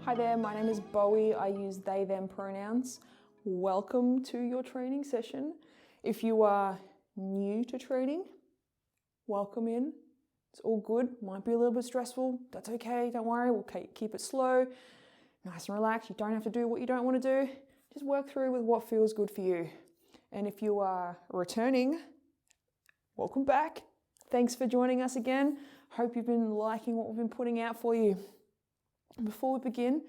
Hi there, my name is Bowie. I use they, them pronouns. Welcome to your training session. If you are new to training, welcome in. It's all good. Might be a little bit stressful. That's okay. Don't worry. We'll keep it slow, nice and relaxed. You don't have to do what you don't want to do. Just work through with what feels good for you. And if you are returning, welcome back. Thanks for joining us again. Hope you've been liking what we've been putting out for you. Before we begin,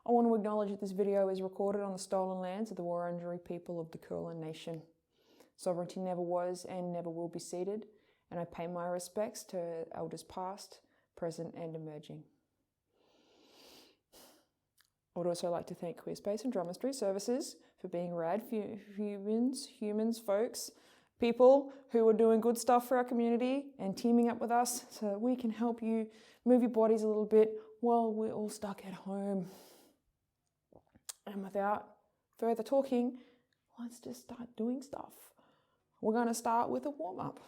I want to acknowledge that this video is recorded on the stolen lands of the Wurundjeri people of the Kulin Nation. Sovereignty never was and never will be ceded, and I pay my respects to elders past, present and emerging. I would also like to thank Queer Space and Drummer Street Services for being rad humans, folks, people who are doing good stuff for our community and teaming up with us so that we can help you move your bodies a little bit while we're all stuck at home. And without further talking, let's just start doing stuff. We're going to start with a warm-up.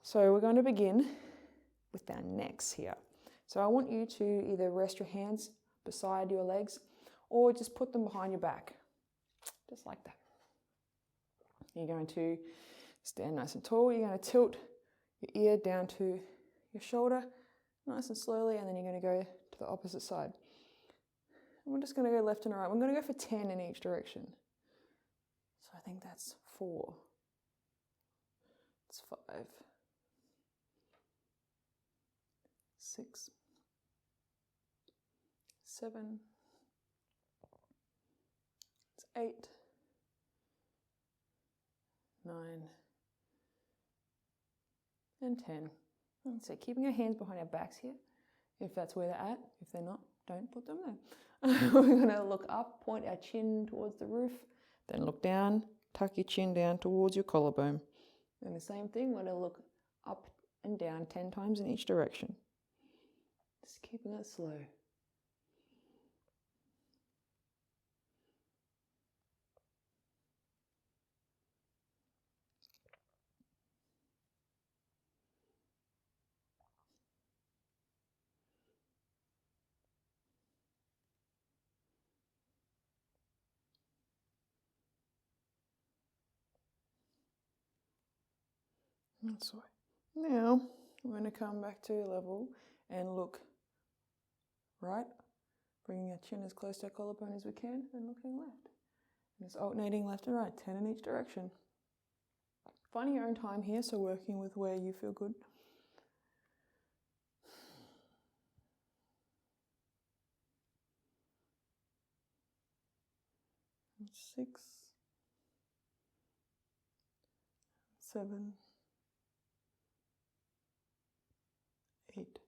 So we're going to begin with our necks here. So I want you to either rest your hands beside your legs or just put them behind your back, just like that. You're going to stand nice and tall. You're going to tilt your ear down to your shoulder, nice and slowly, and then you're going to go to the opposite side. And we're just going to go left and right. We're going to go for 10 in each direction. So I think that's 4. It's 5. 6. 7. It's 8. 9. And 10. And so keeping our hands behind our backs here, if that's where they're at. If they're not, don't put them there. We're going to look up, point our chin towards the roof, then look down, tuck your chin down towards your collarbone. And the same thing, we're going to look up and down 10 times in each direction. Just keeping it slow. That's right. Now we're going to come back to level and look right, bringing our chin as close to our collarbone as we can and looking left. And it's alternating left and right, 10 in each direction. Finding your own time here, so working with where you feel good. 6, 7, 8,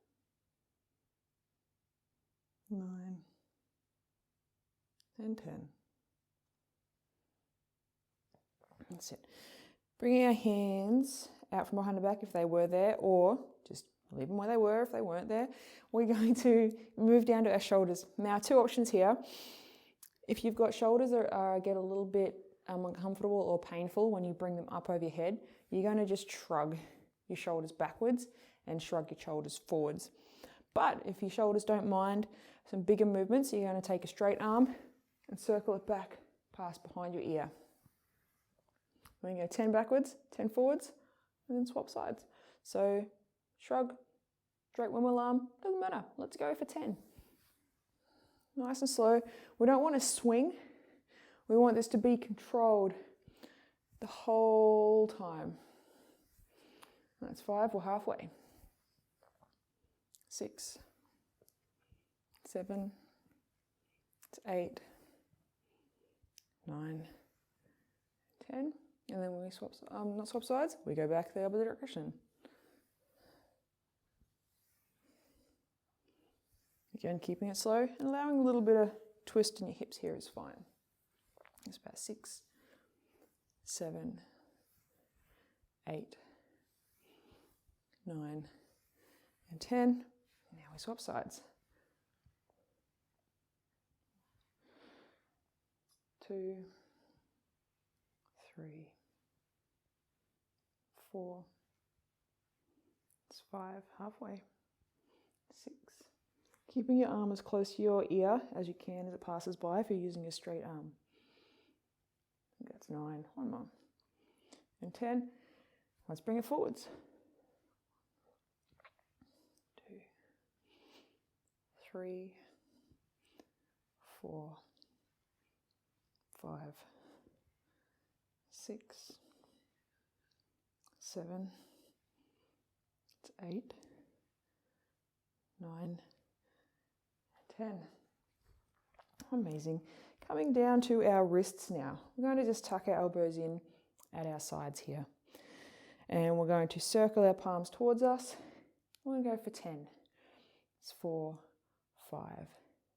9, and 10. That's it. Bringing our hands out from behind the back if they were there, or just leave them where they were if they weren't there. We're going to move down to our shoulders. Now, 2 options here. If you've got shoulders that get a little bit uncomfortable or painful when you bring them up over your head, you're going to just shrug your shoulders backwards and shrug your shoulders forwards. But if your shoulders don't mind some bigger movements, you're going to take a straight arm and circle it back past behind your ear. We're going to go 10 backwards, 10 forwards, and then swap sides. So shrug, straight windmill arm, doesn't matter. Let's go for 10. Nice and slow. We don't want to swing. We want this to be controlled the whole time. That's 5, we're halfway. 6, 7, 8, 9, 10. And then when we not swap sides, we go back the other direction. Again, keeping it slow and allowing a little bit of twist in your hips here is fine. It's about 6, 7, 8, 9, and 10. Now we swap sides. 2, 3, 4, 5, halfway. 6. Keeping your arm as close to your ear as you can as it passes by if you're using a straight arm. I think that's 9. One more. And 10. Let's bring it forwards. 2, 3, 4, 5, 6, 7, 8, 9, 10. Amazing. Coming down to our wrists now. We're going to just tuck our elbows in at our sides here. And we're going to circle our palms towards us. We're going to go for 10. It's 4, 5,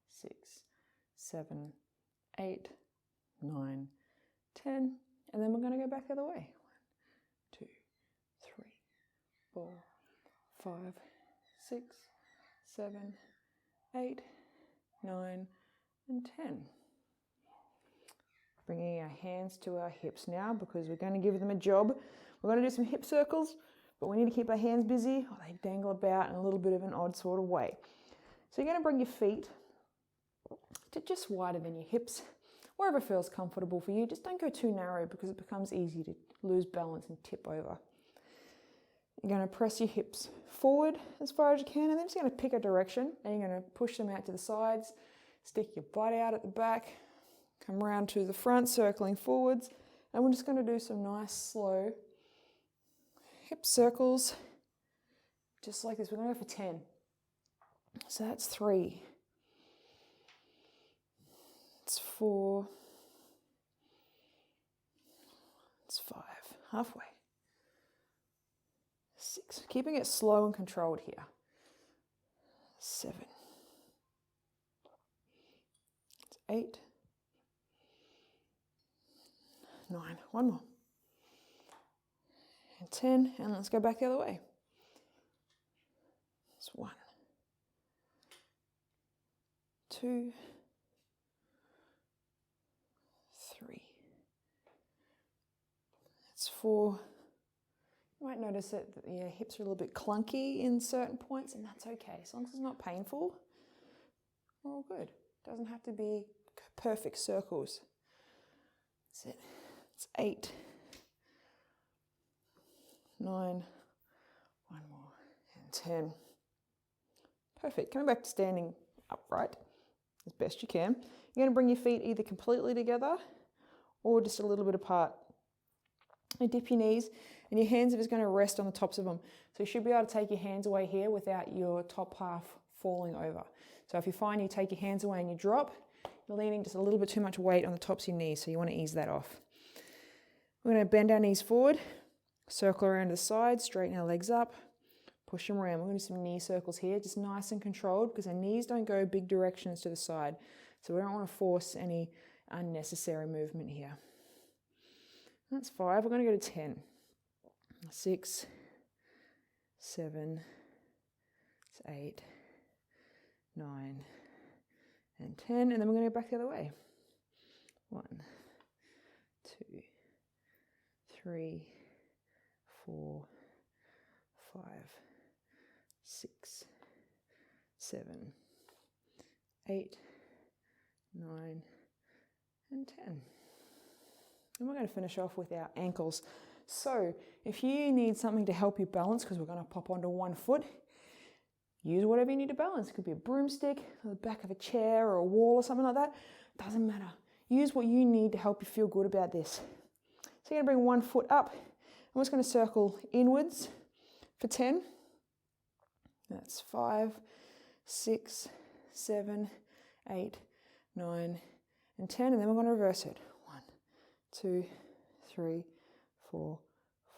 6, 7, 8, 9, 10. And then we're going to go back the other way. 1, 2, 3, 4, 5, 6, 7, 8, 9, and 10. Bringing our hands to our hips now because we're going to give them a job. We're going to do some hip circles, but we need to keep our hands busy or they dangle about in a little bit of an odd sort of way. So you're going to bring your feet to just wider than your hips, wherever feels comfortable for you. Just don't go too narrow because it becomes easy to lose balance and tip over. You're going to press your hips forward as far as you can, and then just going to pick a direction, and you're going to push them out to the sides, stick your butt out at the back, come around to the front, circling forwards, and we're just going to do some nice, slow hip circles, just like this. We're going to go for 10. So that's 3. It's 4. It's 5. Halfway. 6. Keeping it slow and controlled here. 7. It's 8. 9. One more. And 10. And let's go back the other way. It's 1. 2. 3. It's 4. You might notice that your hips are a little bit clunky in certain points, and that's okay. As long as it's not painful, we're all good. It doesn't have to be perfect circles. That's it. It's 8. 9. One more. And 10. Perfect. Coming back to standing upright as best you can. You're going to bring your feet either completely together or just a little bit apart. And dip your knees, and your hands are just going to rest on the tops of them. So you should be able to take your hands away here without your top half falling over. So if you find you take your hands away and you drop, you're leaning just a little bit too much weight on the tops of your knees, so you want to ease that off. We're going to bend our knees forward, circle around to the side, straighten our legs up, push them around. We're going to do some knee circles here, just nice and controlled, because our knees don't go big directions to the side. So we don't want to force any unnecessary movement here. That's 5. We're going to go to 10. 6, 7, 8, 9, and 10. And then we're going to go back the other way. 1, 2, 3, 4, 5, 6, 7, 8, 9, and 10. And we're going to finish off with our ankles. So if you need something to help you balance, because we're going to pop onto one foot, use whatever you need to balance. It could be a broomstick, or the back of a chair, or a wall, or something like that. Doesn't matter. Use what you need to help you feel good about this. So you're going to bring one foot up. I'm just going to circle inwards for 10. That's 5, 6, 7, 8, 9, and 10. And then we're going to reverse it. 1, 2, 3, 4,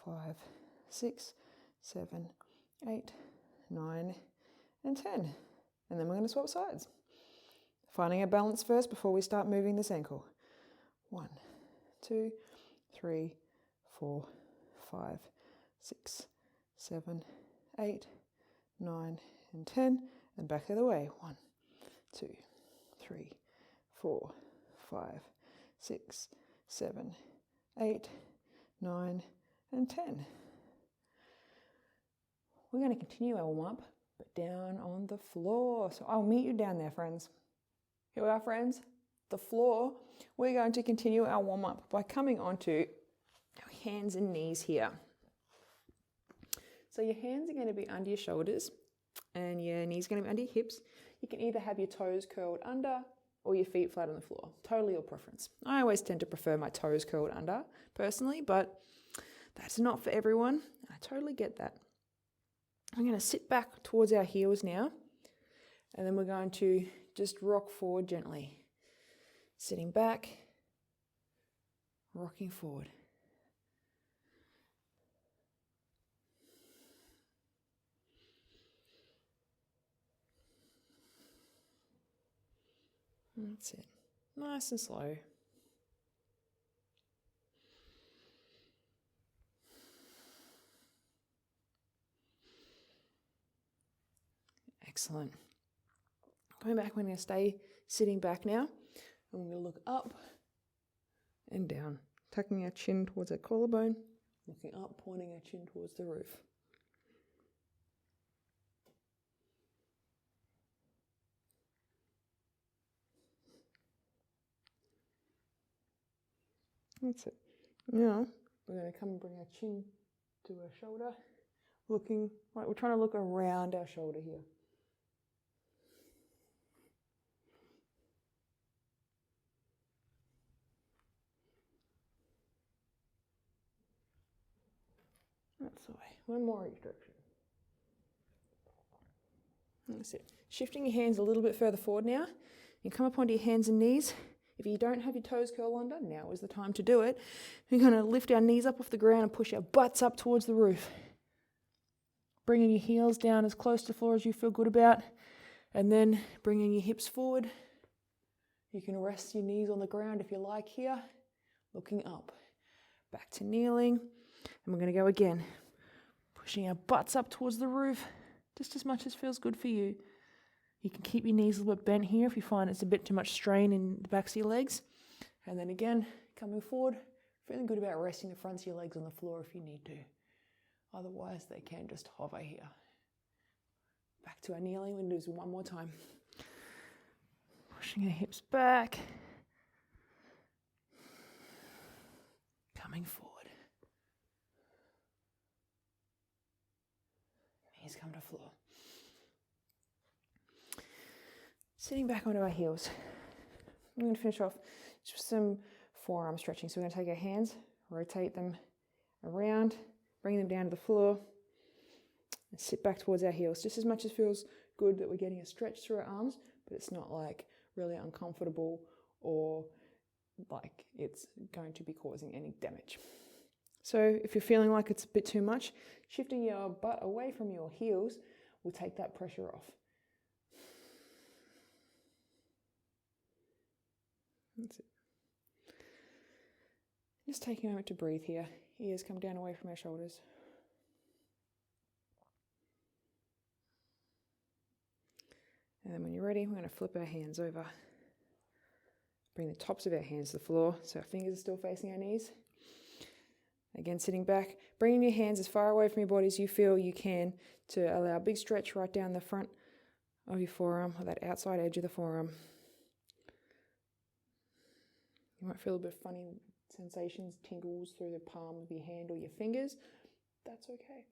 5, 6, 7, 8, 9, and 10. And then we're going to swap sides. Finding our balance first before we start moving this ankle. 1, 2, 3, 4, 5, 6, 7, 8, 9, and 10. And back the other way. 1, 2, 3, 4, 5, 6, 7, 8, 9, and 10. we're going to continue our warm-up, but down on the floor. So I'll meet you down there, friends. Here we are, friends. The floor. We're going to continue our warm-up by coming onto our hands and knees here. So your hands are going to be under your shoulders and your knees are going to be under your hips. You can either have your toes curled under or your feet flat on the floor. Totally your preference. I always tend to prefer my toes curled under personally, but that's not for everyone. I totally get that. I'm going to sit back towards our heels now, and then we're going to just rock forward gently. Sitting back, rocking forward. That's it. Nice and slow. Excellent. Going back, we're going to stay sitting back now. And we're going to look up and down, tucking our chin towards our collarbone, looking up, pointing our chin towards the roof. That's it. Now, we're going to come and bring our chin to our shoulder, looking, right, we're trying to look around our shoulder here. That's the way. One more each direction. That's it. Shifting your hands a little bit further forward now. You come up onto your hands and knees. If you don't have your toes curl under, now is the time to do it. We're going to lift our knees up off the ground and push our butts up towards the roof. Bringing your heels down as close to the floor as you feel good about. And then bringing your hips forward. You can rest your knees on the ground if you like here. Looking up. Back to kneeling. And we're going to go again. Pushing our butts up towards the roof. Just as much as feels good for you. You can keep your knees a little bit bent here if you find it's a bit too much strain in the backs of your legs. And then again, coming forward, feeling good about resting the fronts of your legs on the floor if you need to. Otherwise, they can just hover here. Back to our kneeling, we'll do this one more time. Pushing our hips back. Coming forward. Knees come to floor. Sitting back onto our heels. I'm going to finish off just with some forearm stretching. So we're going to take our hands, rotate them around, bring them down to the floor, and sit back towards our heels. Just as much as feels good that we're getting a stretch through our arms, but it's not like really uncomfortable or like it's going to be causing any damage. So if you're feeling like it's a bit too much, shifting your butt away from your heels will take that pressure off. That's it. Just taking a moment to breathe here. Ears come down away from our shoulders. And then when you're ready, we're going to flip our hands over. Bring the tops of our hands to the floor so our fingers are still facing our knees. Again, sitting back, bringing your hands as far away from your body as you feel you can to allow a big stretch right down the front of your forearm, or that outside edge of the forearm. You might feel a bit of funny sensations, tingles through the palm of your hand or your fingers. That's okay.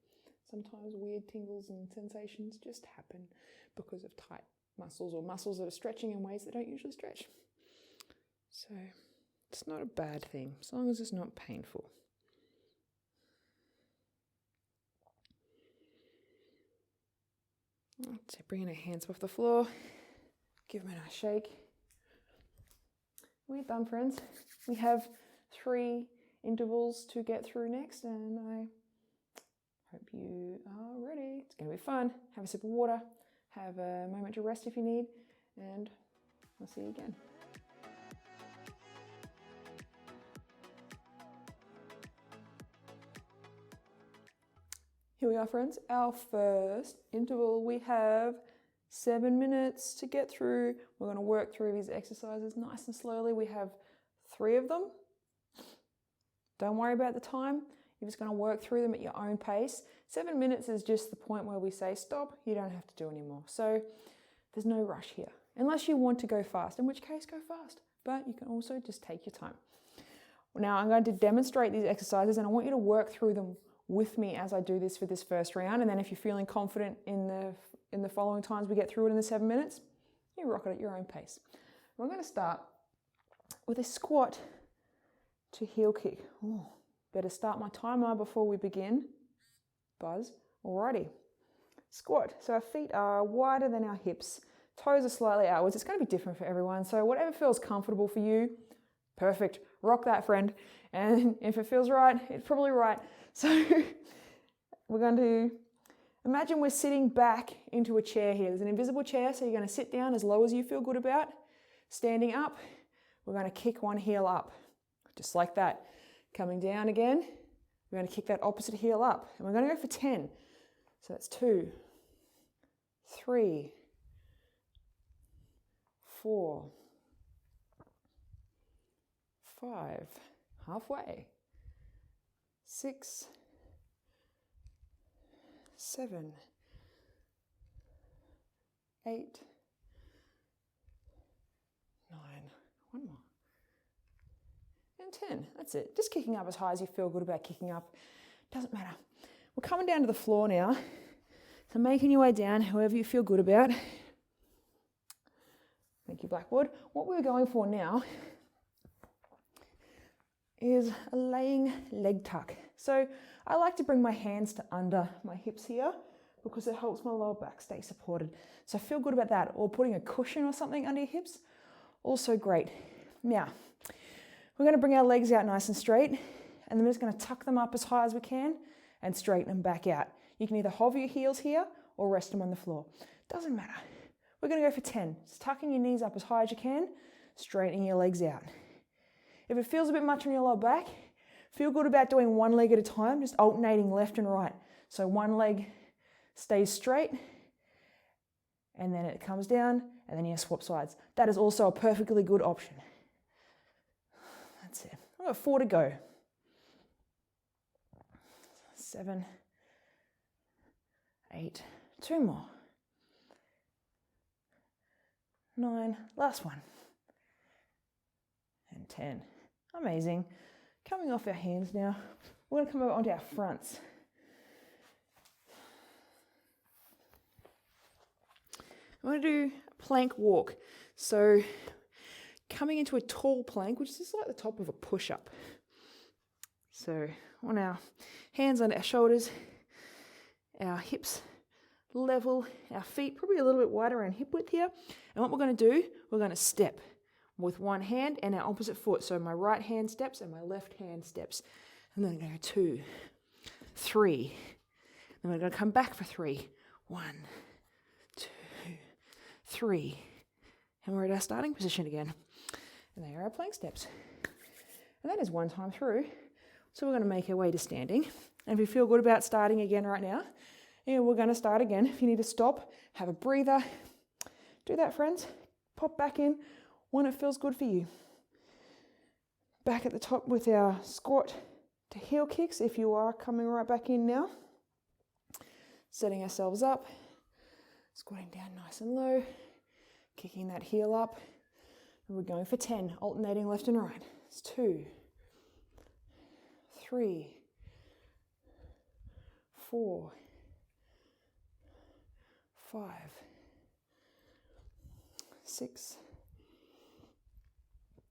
Sometimes weird tingles and sensations just happen because of tight muscles or muscles that are stretching in ways that don't usually stretch. So it's not a bad thing, as long as it's not painful. So bringing our hands off the floor, give them a nice shake. We're done, friends. We have 3 intervals to get through next, and I hope you are ready. It's going to be fun. Have a sip of water, have a moment to rest if you need, and I'll see you again. Here we are, friends. Our first interval. We have 7 minutes to get through. We're going to work through these exercises nice and slowly. We have 3 of them. Don't worry about the time. You're just going to work through them at your own pace. 7 minutes is just the point where we say stop, you don't have to do anymore. So there's no rush here, unless you want to go fast, in which case go fast. But you can also just take your time. Now I'm going to demonstrate these exercises and I want you to work through them with me as I do this for this first round. And then if you're feeling confident in the following times we get through it in the 7 minutes, you rock it at your own pace. We're going to start with a squat to heel kick. Ooh, better start my timer before we begin. Buzz. Alrighty. Squat. So our feet are wider than our hips. Toes are slightly outwards. It's going to be different for everyone. So whatever feels comfortable for you, perfect. Rock that, friend. And if it feels right, it's probably right. So we're going to imagine we're sitting back into a chair here. There's an invisible chair, so you're going to sit down as low as you feel good about. Standing up, we're going to kick one heel up, just like that. Coming down again, we're going to kick that opposite heel up. And we're going to go for 10. So that's 2, 3, 4, 5, halfway, 6, 7, 8, 9, one more, and 10. That's it. Just kicking up as high as you feel good about kicking up. Doesn't matter. We're coming down to the floor now. So making your way down, however you feel good about. Thank you, Blackwood. What we're going for now is a laying leg tuck. So I like to bring my hands to under my hips here because it helps my lower back stay supported. So feel good about that. Or putting a cushion or something under your hips, also great. Now, we're going to bring our legs out nice and straight, and then we're just going to tuck them up as high as we can and straighten them back out. You can either hover your heels here or rest them on the floor. Doesn't matter. We're going to go for 10. Just tucking your knees up as high as you can, straightening your legs out. If it feels a bit much on your lower back, feel good about doing one leg at a time, just alternating left and right. So one leg stays straight, and then it comes down, and then you swap sides. That is also a perfectly good option. That's it. I've got 4 to go. 7, 8, 2 more. 9, last one. And 10. Amazing. Coming off our hands now, we're going to come over onto our fronts. I'm going to do a plank walk. So coming into a tall plank, which is just like the top of a push-up. So on our hands under our shoulders, our hips level, our feet probably a little bit wider around hip width here. And what we're going to do, we're going to step with one hand and our opposite foot. So my right hand steps and my left hand steps. And then I'm going to go 2, 3. Then we're going to come back for 3. 1, 2, 3. And we're at our starting position again. And there are our plank steps. And that is one time through. So we're going to make our way to standing. And if you feel good about starting again right now, we're going to start again. If you need to stop, have a breather. Do that, friends. Pop back in when it feels good for you. Back at the top with our squat to heel kicks if you are coming right back in now. Setting ourselves up. Squatting down nice and low. Kicking that heel up. And we're going for 10, alternating left and right. It's 2, 3, 4, 5, 6,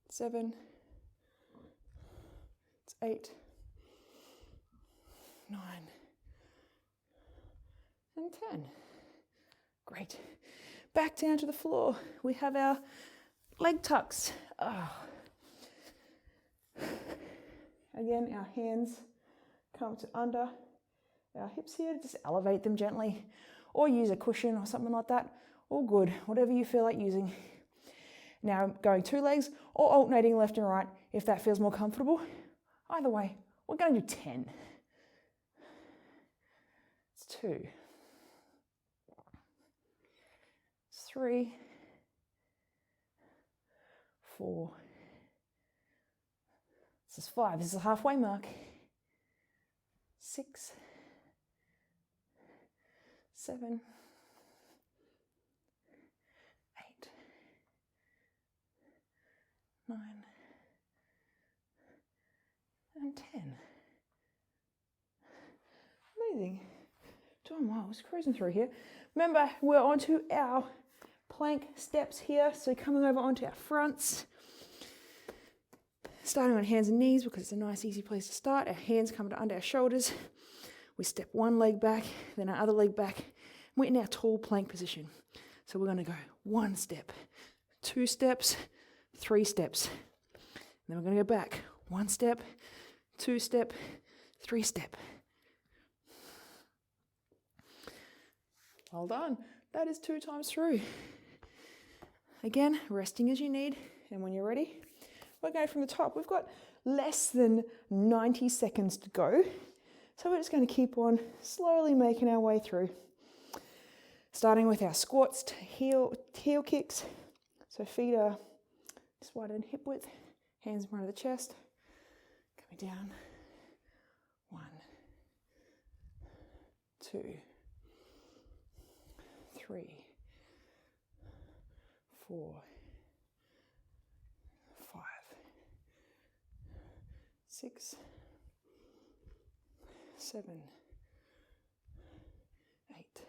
7, it's 8, 9, and 10. Great. Back down to the floor. We have our leg tucks. Again, our hands come to under our hips here. Just elevate them gently, or use a cushion or something like that. All good, whatever you feel like using. Now going 2 legs or alternating left and right if that feels more comfortable. Either way, we're going to do 10. It's 2. It's 3, 4. This is 5. This is the halfway mark. 6, 7, 8, 9, and 10. Amazing. Doing well. Just cruising through here. Remember, we're onto our plank steps here. So coming over onto our fronts. Starting on hands and knees because it's a nice easy place to start. Our hands come under our shoulders. We step one leg back, then our other leg back. We're in our tall plank position. So we're going to go 1 step, 2 steps, 3 steps. Then we're going to go back 1 step, 2 step, 3 step. Well done. That is 2 times through. Again, resting as you need. And when you're ready, we're going from the top. We've got less than 90 seconds to go. So we're just going to keep on slowly making our way through. Starting with our squats to heel kicks. So feet are just wider than hip width. Hands in front of the chest. Coming down. 1, 2, 3, 4, 5, 6, 7, 8,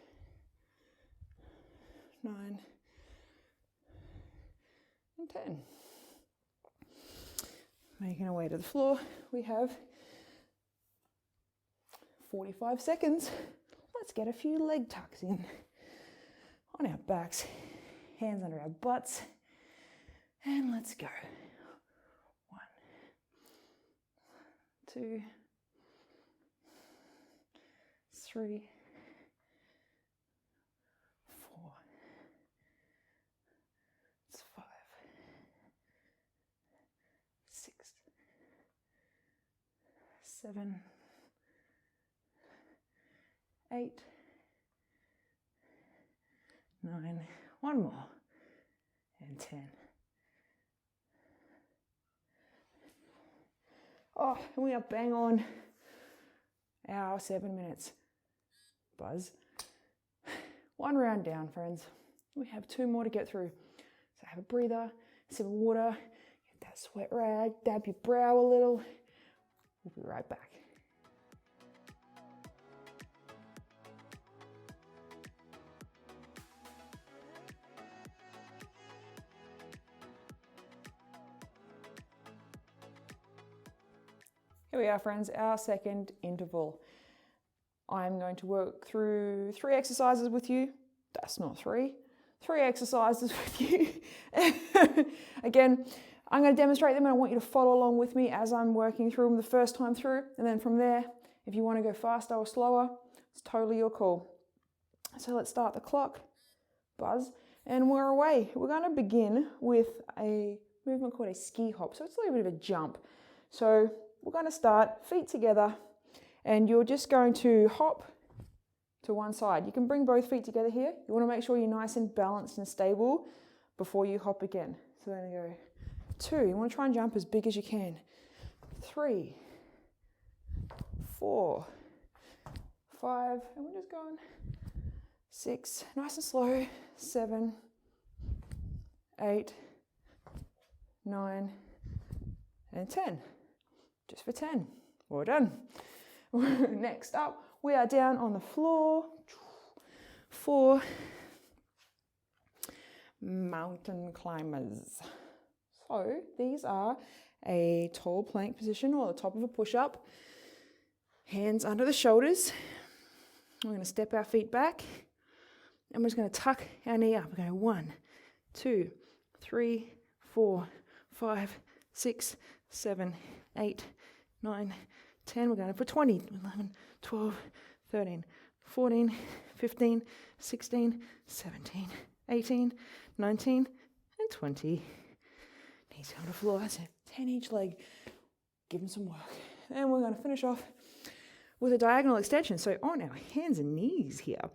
9, and 10. Making our way to the floor, we have 45 seconds. Let's get a few leg tucks in. On our backs, hands under our butts, and let's go. 1, 2, 3, 4, 5, 6, 7, 8, 9, 1 more, and 10. Oh, and we are bang on our 7 minutes. Buzz. 1 round down, friends. We have 2 more to get through. So have a breather, sip of water, get that sweat rag, dab your brow a little. We'll be right back. Here we are, friends, our second interval. I'm going to work through 3 exercises with you. That's not 3. 3 exercises with you. Again, I'm going to demonstrate them and I want you to follow along with me as I'm working through them the first time through. And then from there, if you want to go faster or slower, it's totally your call. So let's start the clock. Buzz. And we're away. We're going to begin with a movement called a ski hop. So it's a little bit of a jump. So we're going to start feet together and you're just going to hop to one side. You can bring both feet together here. You want to make sure you're nice and balanced and stable before you hop again. So we're going to go 2. You want to try and jump as big as you can. 3, 4, 5, and we're just going 6, nice and slow, 7, 8, 9, and 10. Just for 10. Well done. Next up, we are down on the floor for mountain climbers. So these are a tall plank position or the top of a push-up. Hands under the shoulders. We're going to step our feet back and we're just going to tuck our knee up. We're going 1, 2, 3, 4, 5, 6, 7, 8, 9, 10. We're going for 20, 11, 12, 13, 14, 15, 16, 17, 18, 19, and 20. Knees on the floor. That's it. 10 each leg. Give them some work. And we're going to finish off with a diagonal extension. So on our hands and knees here,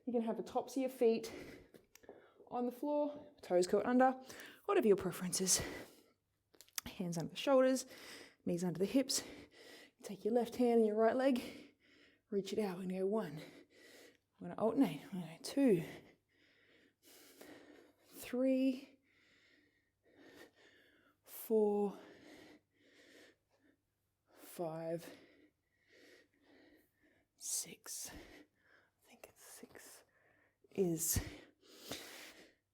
you can have the tops of your feet on the floor, toes curled under, whatever your preference is. Hands under the shoulders, knees under the hips. Take your left hand and your right leg, Reach it out. We're going to go 1. We're going to alternate. We're going to go 2, 3, 4, 5, 6. I think it's 6 is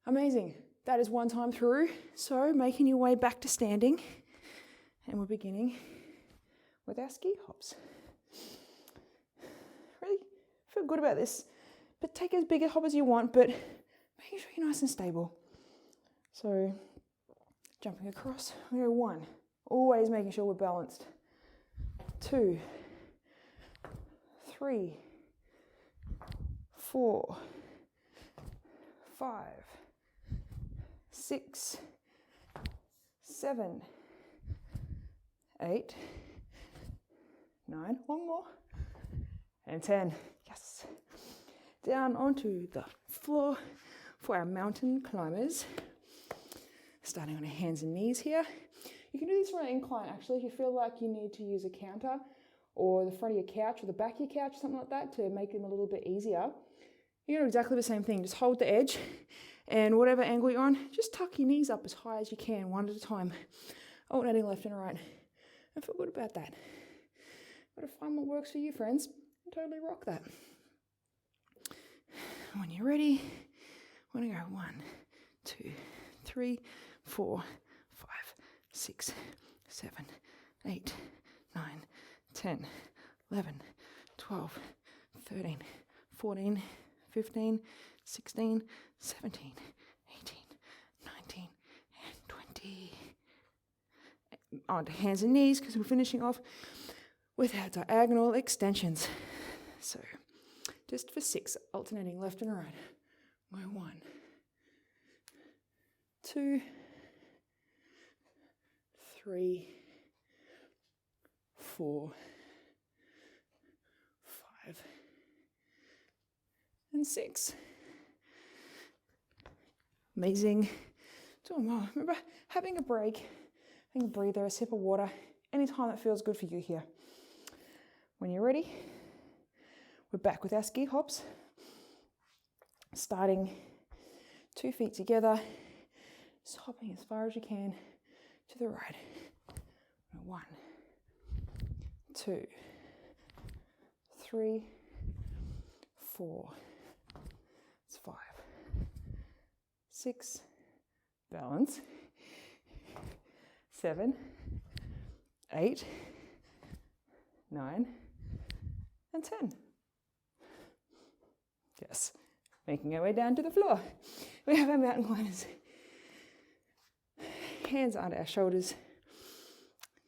amazing. That is 1 time through. So making your way back to standing, and we're beginning with our ski hops. Really feel good about this, but take as big a hop as you want, but making sure you're nice and stable. So jumping across, we go 1, always making sure we're balanced. 2, 3, 4, 5, 6, 7, 8, 9, 1 more, and 10. Yes. Down onto the floor for our mountain climbers. Starting on our hands and knees here. You can do this for an incline actually if you feel like you need to use a counter or the front of your couch or the back of your couch, something like that, to make them a little bit easier. You're going to do exactly the same thing. Just hold the edge, and whatever angle you're on, just tuck your knees up as high as you can, 1 at a time, alternating left and right. And feel good about that. Got to find what works for you, friends, and totally rock that. When you're ready, we're going to go 1, 2, 3, 4, 5, 6, 7, 8, 9, 10, 11, 12, 13, 14, 15, 16, 17, 18, 19, and 20. Onto hands and knees, because we're finishing off with our diagonal extensions. So just for 6, alternating left and right. Go 1, 2, 3, 4, 5, and 6. Amazing. Doing well. Remember, having a break, having a breather, a sip of water, anytime that feels good for you here. When you're ready, we're back with our ski hops. Starting 2 feet together, just hopping as far as you can to the right. 1, 2, 3, 4, 5, 6, balance, 7, 8, 9, and 10. Yes, making our way down to the floor. We have our mountain climbers. Hands under our shoulders,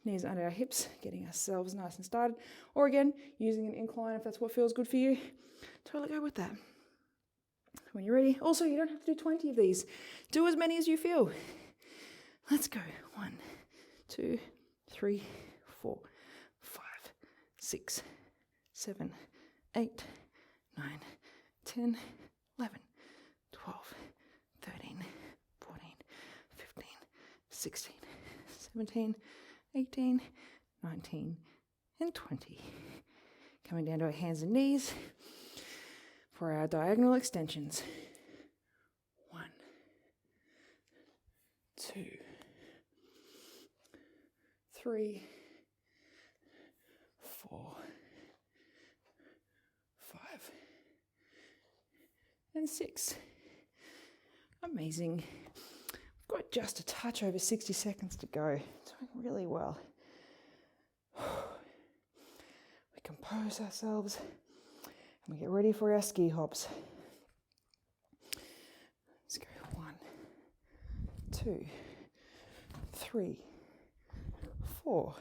knees under our hips, getting ourselves nice and started. Or again, using an incline if that's what feels good for you. Totally go with that. When you're ready, also you don't have to do 20 of these. Do as many as you feel. Let's go. 1, 2, 3, 4, 5, 6, 7, 8, 9, 10, 11, 12, 13, 14, 15, 16, 17, 18, 19, and 20. Coming down to our hands and knees for our diagonal extensions. 1, 2, 3, 4, 5, and 6. Amazing. We've got just a touch over 60 seconds to go. Doing really well. We compose ourselves and we get ready for our ski hops. Let's go. 1, 2, 3, 4,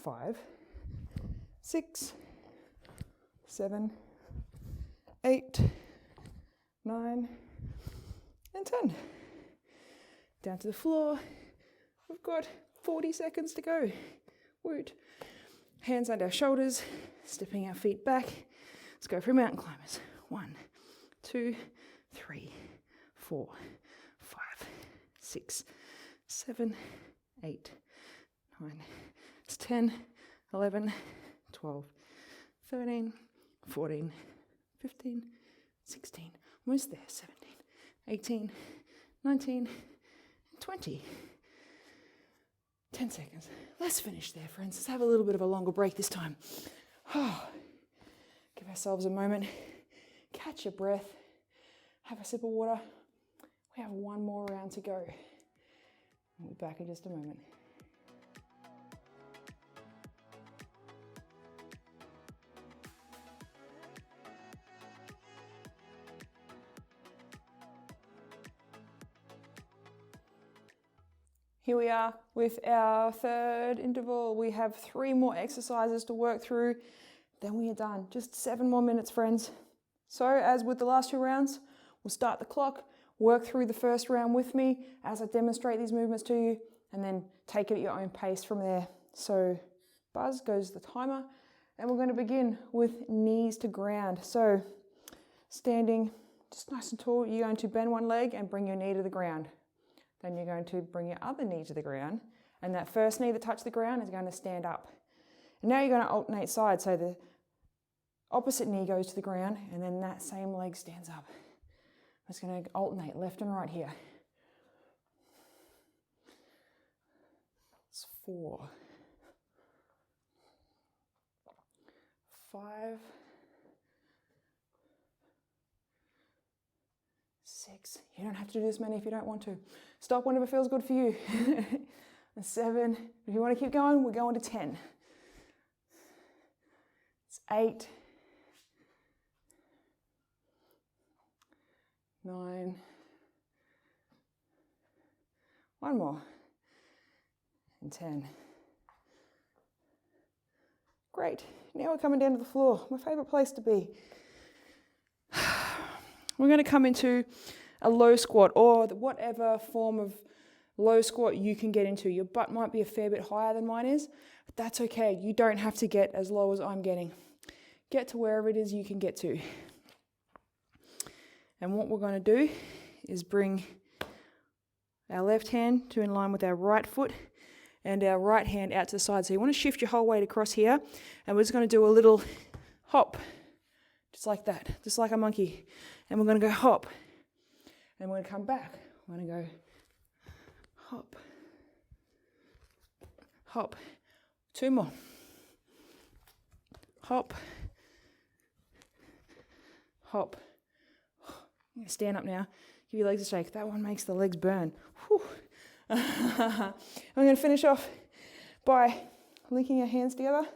5, 6, 7, 8, 9, and 10. Down to the floor. We've got 40 seconds to go. Woot. Hands under our shoulders, stepping our feet back. Let's go for mountain climbers. 1, 2, 3, 4, 5, 6, 7, 8, 9, 10, 11, 12, 13, 14, 15, 16, almost there, 17, 18, 19, 20. 10 seconds. Let's finish there, friends. Let's have a little bit of a longer break this time. Give ourselves a moment. Catch your breath. Have a sip of water. We have one more round to go. We'll be back in just a moment. Here we are with our third interval. We have 3 more exercises to work through. Then we are done. Just 7 more minutes, friends. So as with the last 2 rounds, we'll start the clock, work through the first round with me as I demonstrate these movements to you, and then take it at your own pace from there. So buzz goes the timer, and we're going to begin with knees to ground. So standing just nice and tall, you're going to bend one leg and bring your knee to the ground. Then you're going to bring your other knee to the ground, and that first knee that touched the ground is going to stand up. And now you're going to alternate sides, so the opposite knee goes to the ground, and then that same leg stands up. I'm just going to alternate left and right here. It's 4, 5, 6. You don't have to do this many if you don't want to. Stop whenever it feels good for you. 7. If you want to keep going, we're going to 10. It's 8, 9. One more. And 10. Great. Now we're coming down to the floor. My favourite place to be. We're going to come into a low squat, or whatever form of low squat you can get into. Your butt might be a fair bit higher than mine is, but that's okay. You don't have to get as low as I'm getting. Get to wherever it is you can get to. And what we're going to do is bring our left hand to in line with our right foot and our right hand out to the side. So you want to shift your whole weight across here, and we're just going to do a little hop, just like that, just like a monkey. And we're going to go hop, and we're going to come back. We're going to go hop, hop. 2 more. Hop, hop. I'm going to stand up now. Give your legs a shake. That one makes the legs burn. I'm going to finish off by linking your hands together,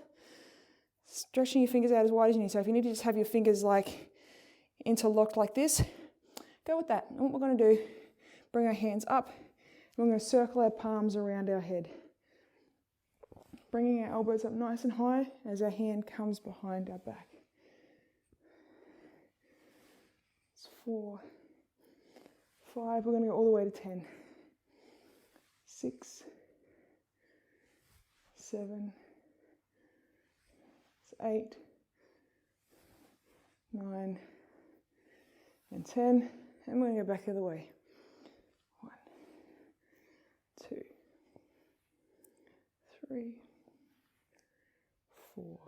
stretching your fingers out as wide as you need. So if you need to just have your fingers like interlocked like this, go with that. And what we're going to do, bring our hands up, and we're going to circle our palms around our head, bringing our elbows up nice and high as our hand comes behind our back. It's 4, 5, we're going to go all the way to 10. 6, 7, 8, 9, and 10, and we're going to go back the other way. 1, 2, 3, 4,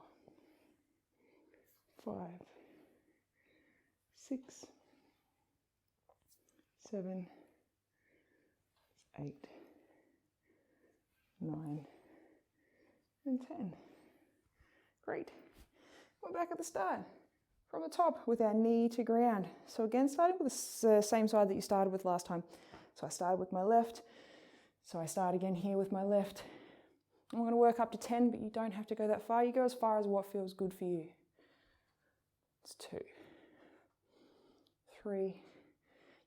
5, 6, 7, 8, 9, and 10. Great. We're back at the start. From the top with our knee to ground. So again, starting with the same side that you started with last time. So I started with my left. So I start again here with my left. I'm going to work up to 10, but you don't have to go that far. You go as far as what feels good for you. It's 2, 3. You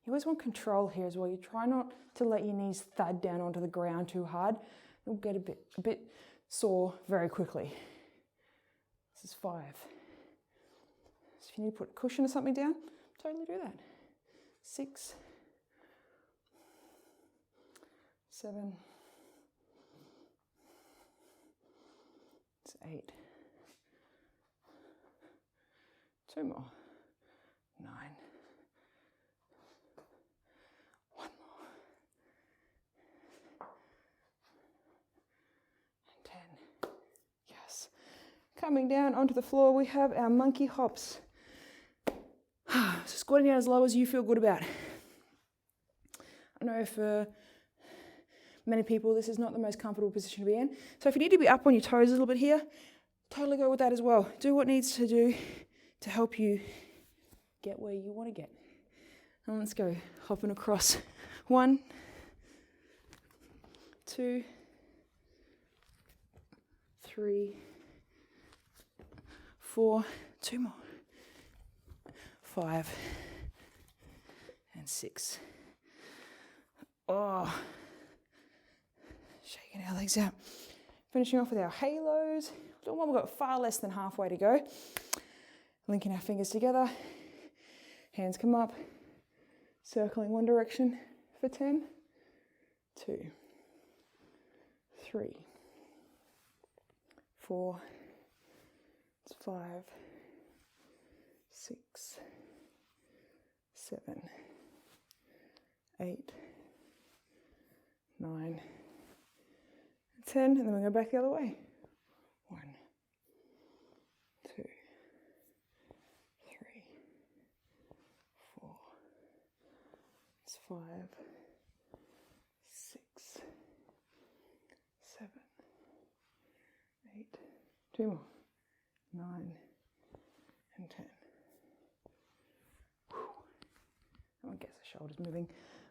always want control here as well. You try not to let your knees thud down onto the ground too hard. You'll get a bit sore very quickly. This is 5. So if you need to put a cushion or something down, totally do that. 6, 7, it's 8. 2 more. 9. 1 more. And 10. Yes. Coming down onto the floor, we have our monkey hops. So squatting down as low as you feel good about. I know for many people this is not the most comfortable position to be in. So if you need to be up on your toes a little bit here, totally go with that as well. Do what needs to do to help you get where you want to get. And let's go. Hopping across. 1, 2, 3, 4, 2 more, 5, and 6. Oh, shaking our legs out. Finishing off with our halos. We've got far less than halfway to go. Linking our fingers together. Hands come up. Circling one direction for 10, 2, 3, 4, 5, 6, 7, 8, 9, 10, and then we go back the other way. 1, 2, 3, 4, 5, 6, 7, 8, 2 more, 9, and 10. Whew. That one gets the shoulders moving.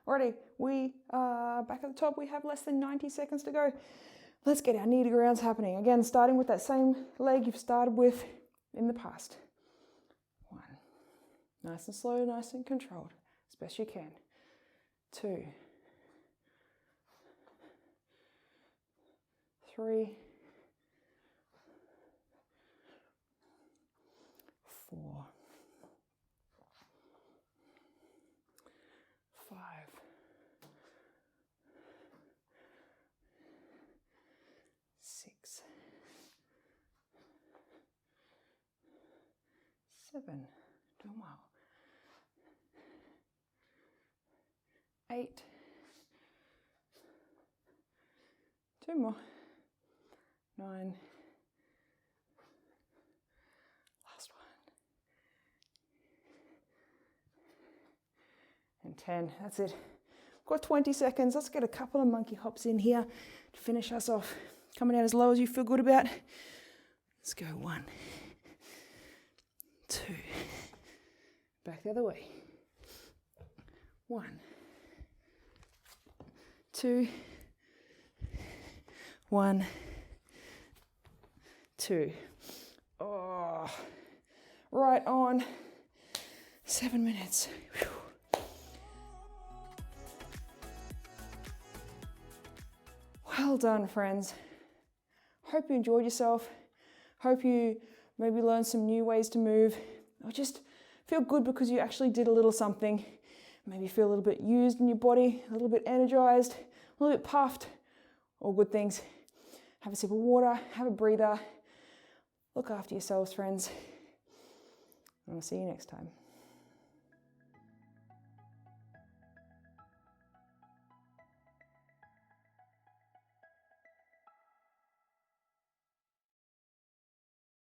Alrighty, we are back at the top. We have less than 90 seconds to go. Let's get our knee to grounds happening. Again, starting with that same leg you've started with in the past. 1. Nice and slow, nice and controlled, as best you can. 2, 3, 4, 5, 6, 7, doing well. 8, 2 more, 9, last one, and 10. That's it. Got 20 seconds. Let's get a couple of monkey hops in here to finish us off. Coming out as low as you feel good about. Let's go. 1, 2, back the other way. 1, 2, 1, 2. Oh, right on. 7 minutes. Whew. Well done, friends. Hope you enjoyed yourself. Hope you maybe learned some new ways to move, or just feel good because you actually did a little something. Maybe feel a little bit used in your body, a little bit energized, a little bit puffed. All good things. Have a sip of water, have a breather. Look after yourselves, friends. And I'll see you next time.